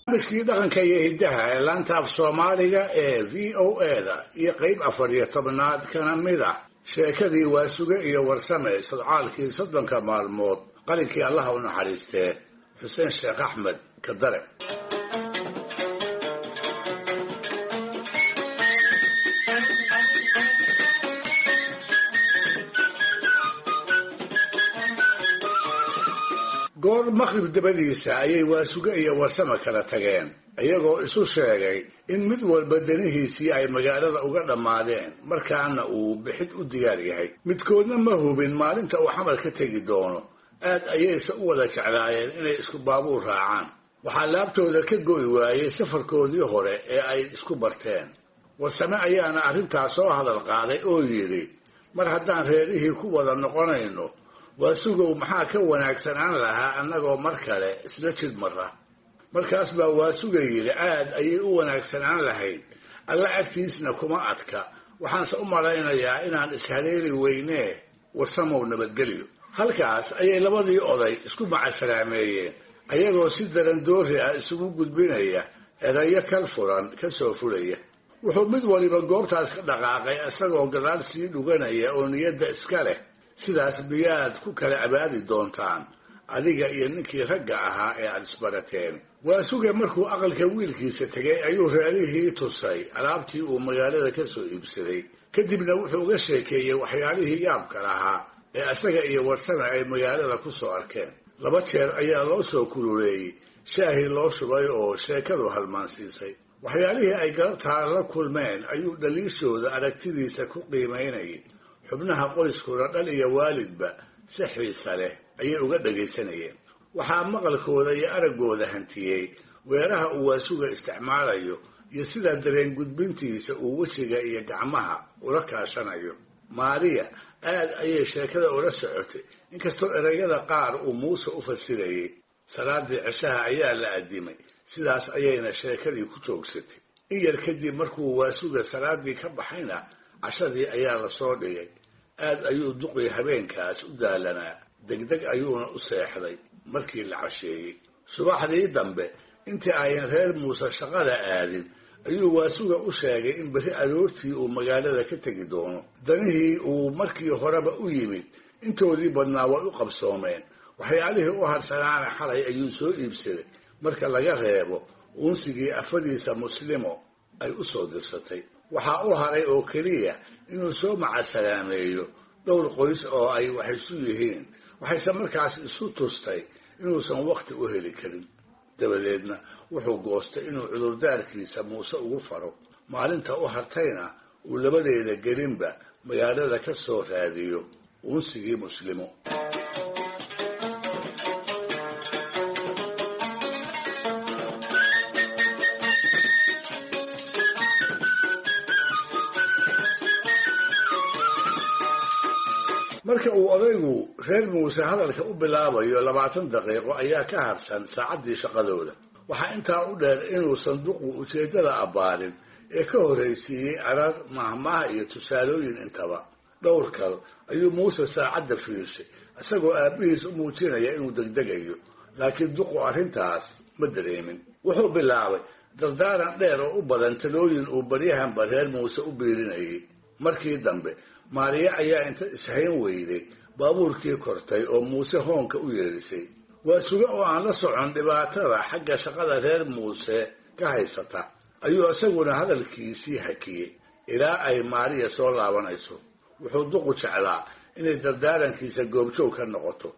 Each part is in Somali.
barnaamijkii dhaqanka iyo hiddaha ee laanta af soomaaliga ee VOA-da iyo qayb 14aad kana mid ah sheekadii waasuge iyo warsame sodcaalkii 30 maalmood qalinkii allaha u naxariistee xuseen sheekh axmed kadare. goor maqrib dabadiisa ayay waasuge iyo warsame kala tageen iyagoo isu sheegay in mid walba danihiisii ay magaalada uga dhammaadeen markaana uu bixid u diyaar yahay. midkoodna ma hubin maalinta uu xamar ka tegi doono, aad ayayse u wada jeclaayeen inay isku baabuur raacaan. waxaa laabtooda ka go'i waayey safarkoodii hore ee ay isku barteen. warsame ayaana arrintaas soo hadal qaaday oo yidhi, mar haddaan reerihii ku wada noqonayno, waasugow maxaa ka wanaagsanaan lahaa annagoo mar kale isla jid mara. markaas baa waasuga yidhi, aad ayay u wanaagsanaan lahayd, alla agtiisna kuma adka, waxaanse u malaynayaa inaan ishaleeli weynee, warsamow nabadgelyo. halkaas ayay labadii oday isku macasalaameeyeen ayagoo si daran doori ah isugu gudbinaya erayo kal furan ka soo fulaya. wuxuu mid waliba goobtaas ka dhaqaaqay isagoo gadaal sii dhuganaya oo niyadda iska leh, sidaas miyaad ku kala abaadi doontaan adiga iyo ninkii ragga ahaa ee aad isbarateen. waasuge markuu aqalka wiilkiisa tegay ayuu reerihii tusay alaabtii uu magaalada ka soo iibsaday, kadibna wuxuu uga sheekeeyey waxyaalihii yaabka lahaa ee isaga iyo warsame ay magaalada ku soo arkeen. 2 jeer ayaa loo soo kululeeyey, shaahii loo shubay oo sheekadu halmaansiisay. waxyaalihii ay galabtaa la kulmeen ayuu dhaliishooda aragtidiisa ku qiimaynayay. xubnaha qoyskooda dhal iyo waalidba si xiisa leh ayay uga dhagaysanayeen. waxaa maqalkooda iyo araggooda hantiyey weeraha uu waasuga isticmaalayo iyo sida dareen gudbintiisa uu wejiga iyo gacmaha ula kaashanayo. maariya aad ayay sheekada ula socotay, inkastoo erayada qaar uu muuse u fasirayay. salaadii cishaha ayaa la addimay, sidaas ayayna sheekadii ku joogsatay. in yar kadib markuu waasuga salaadii ka baxayna cashadii ayaa la soo dhigay. aad ayuu duqii habeenkaas u daalanaa, degdeg ayuuna u seexday markii la casheeyey. subaxdii dambe intii ayan reer muuse shaqada aadin ayuu waasuga u sheegay in berri aroortii uu magaalada ka tegi doono. danihii uu markii horeba u yimid intoodii badnaa way u qabsoomeen. waxyaalihii u harsanaana xalay ayuu soo iibsaday, marka laga reebo uunsigii afadiisa muslimo ay u soo dirsatay. waxaa u haray oo keliya inuu soo macasalaameeyo dhowr qoys oo ay wax isu yihiin. waxayse markaas isu tustay inuusan waqti u heli karin. dabadeedna wuxuu goostay inuu cudurdaarkiisa muuse ugu faro. maalinta u hartayna uu labadeeda gelinba magaalada ka soo raadiyo uunsigii muslimo. marka uu odaygu reer muuse hadalka u bilaabayo 20 daqiiqo ayaa ka harsan saacaddii shaqadooda. waxaa intaa u dheer inuu sanduuqu ujeeddada abbaarin ee ka horraysiiyey arar, mahmaha iyo tusaalooyin intaba. dhowr kal ayuu muuse saacadda fiirshay isagoo aabbihiis u muujinaya inuu degdegayo, laakiin duqu arrintaas ma dareemin. wuxuu bilaabay dardaaran dheer oo u badan talooyin uu baryahanba reer muuse u biirinayay. markii dambe maariya ayaa inta ishayn weyday baabuurkii kortay oo muuse hoonka u yeedhisay. waasuge oo aan la socon dhibaatada xagga shaqada reer muuse ka haysata ayuu isaguna hadalkiisii hakiyey ilaa ay maariya soo laabanayso. wuxuu duqu jeclaa inay dardaarankiisa goobjoog ka noqoto.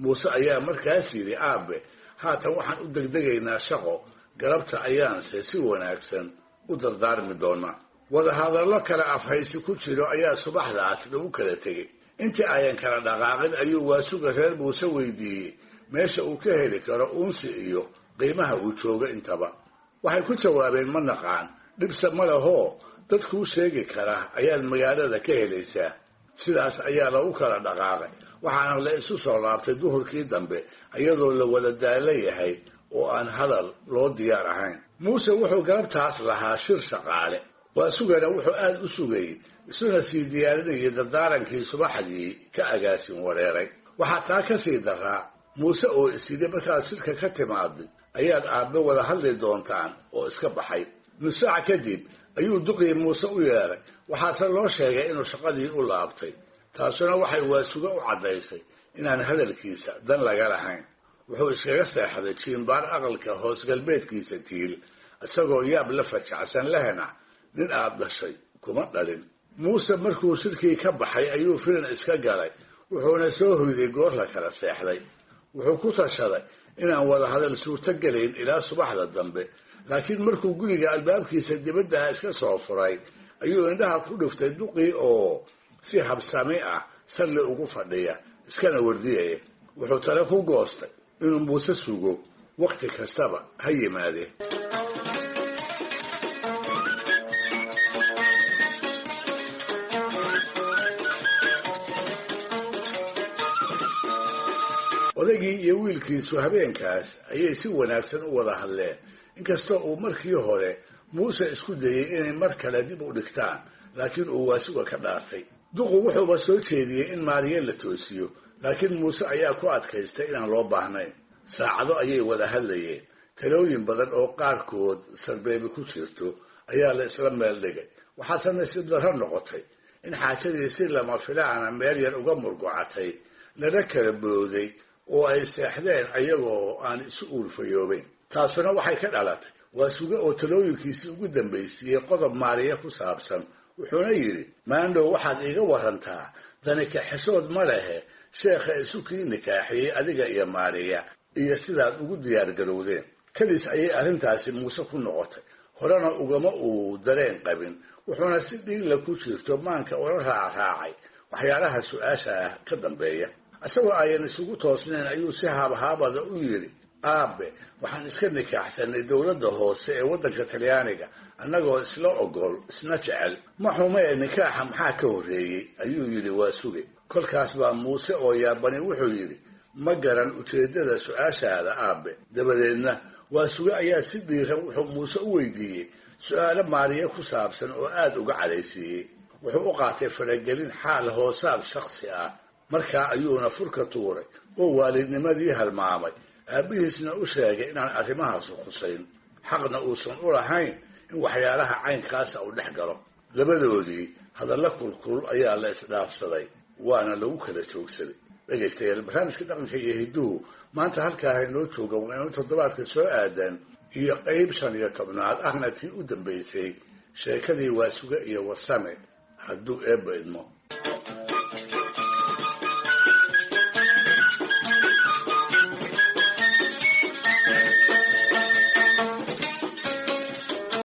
muuse ayaa markaas yidhi, aabe, haatan waxaan u degdegaynaa shaqo, galabta ayaanse si wanaagsan u dardaarmi doonaa. wadahadallo kale afhaysi ku jiro ayaa subaxdaas lagu kala tegey. intii ayan kala dhaqaaqin ayuu waasuga reer muuse weydiiyey meesha uu ka heli karo uunsi iyo qiimaha uu joogo intaba. waxay ku jawaabeen, ma naqaan, dhibse ma lehoo dad kuu sheegi kara ayaad magaalada ka helaysaa. sidaas ayaa lagu kala dhaqaaqay, waxaana la isu soo laabtay duhurkii dambe iyadoo la wada daala yahay oo aan hadal loo diyaar ahayn. muuse wuxuu galabtaas lahaa shir shaqaale. waasugana wuxuu aad u sugayey, isuna sii diyaarinayay dardaarankii subaxdii ka agaasin wareeray. waxaa taa ka sii daraa muuse oo isidhi markaad shirka ka timaaday ayaad aabbe wada hadli doontaan oo iska baxay. nus saac kadib ayuu duqii muuse u yeeray, waxaase loo sheegay inuu shaqadii u laabtay. taasuna waxay waasuga u caddaysay inaan hadalkiisa dan laga lahayn. wuxuu iskaga seexday jiimbaar aqalka hoos galbeedkiisa tiil, isagoo yaab la fajacsan lehna nin aad dhashay kuma dhalin. muuse markuu shirkii ka baxay ayuu filan iska galay, wuxuuna soo hoyday goor la kala seexday. wuxuu ku tashaday inaan wada hadal suurto gelayn ilaa subaxda dambe, laakiin markuu guriga albaabkiisa dibadda iska soo furay ayuu indhaha ku dhiftay duqii oo si habsami ah salli ugu fadhiya, iskana wardiyaya. wuxuu tale ku goostay inuu muuse sugo, waqti kastaba ha yimaadee. odaygii iyo wiilkiisu habeenkaas ayay si wanaagsan u wada hadleen, inkastoo uu markii hore muuse isku dayey inay mar kale dib u dhigtaan, laakiin uu waasuga ka dhaartay. duqu wuxuuba soo jeediyey in maariye la toosiyo, laakiin muuse ayaa ku adkaystay inaan loo baahnayn. saacado ayay wada hadlayeen, talooyin badan oo qaarkood sarbeebi ku jirto ayaa la isla meel dhigay. waxaase nasiib darro noqotay in xaajadii si lama filaana meel yar uga murgocatay, lana kala booday oo ay seexdeen ayagoo aan isu uurfayoobayn. taasuna waxay ka dhalatay waasuge oo talooyinkiisii ugu dambaysiiyey qodob maariye ku saabsan. wuxuuna yidhi, maandhow waxaad iiga warantaa dani kaxishood ma lehe sheekha isu kii nikaaxiyey adiga iyo maariya, iyo sidaad ugu diyaargarowdeen. kadis ayay arrintaasi muuse ku noqotay, horena ugama uu dareen qabin. wuxuuna si dhiigla ku jirto maanka ula raacraacay waxyaalaha su-aasha ah ka dambeeya. isagoo ayan isugu toosnayn ayuu si haabhaabada u yidhi, aabe waxaan iska nikaaxsanay dowladda hoose ee waddanka talyaaniga, annagoo isla ogol isna jecel. ma xumee nikaaxa maxaa ka horreeyey ayuu yidhi waasuge. kolkaas baa muuse oo yaabani wuxuu yidhi, ma garan ujeeddada su-aashaada aabe. dabadeedna waasuge ayaa si dhiiran wuxuu muuse u weydiiyey su-aalo maariye ku saabsan oo aad uga cadhaysiiyey. wuxuu u qaatay faragelin xaal hoosaad shaksi ah. markaa ayuuna furka tuuray oo waalidnimadii halmaamay, aabbihiisna u sheegay inaan arrimahaasu khusayn, xaqna uusan u lahayn in waxyaalaha caynkaasa uu dhex galo. labadoodii hadalla kulkul ayaa la isdhaafsaday, waana lagu kala joogsaday. dhegaystayaal, barnaamijka dhaqanka iyo hidduhu maanta halkaa haynoo jooga waa inuu toddobaadka soo aadan iyo qayb 15 ahna tii u dambaysay sheekadii waasuge iyo warsame, hadduu eebba idmo.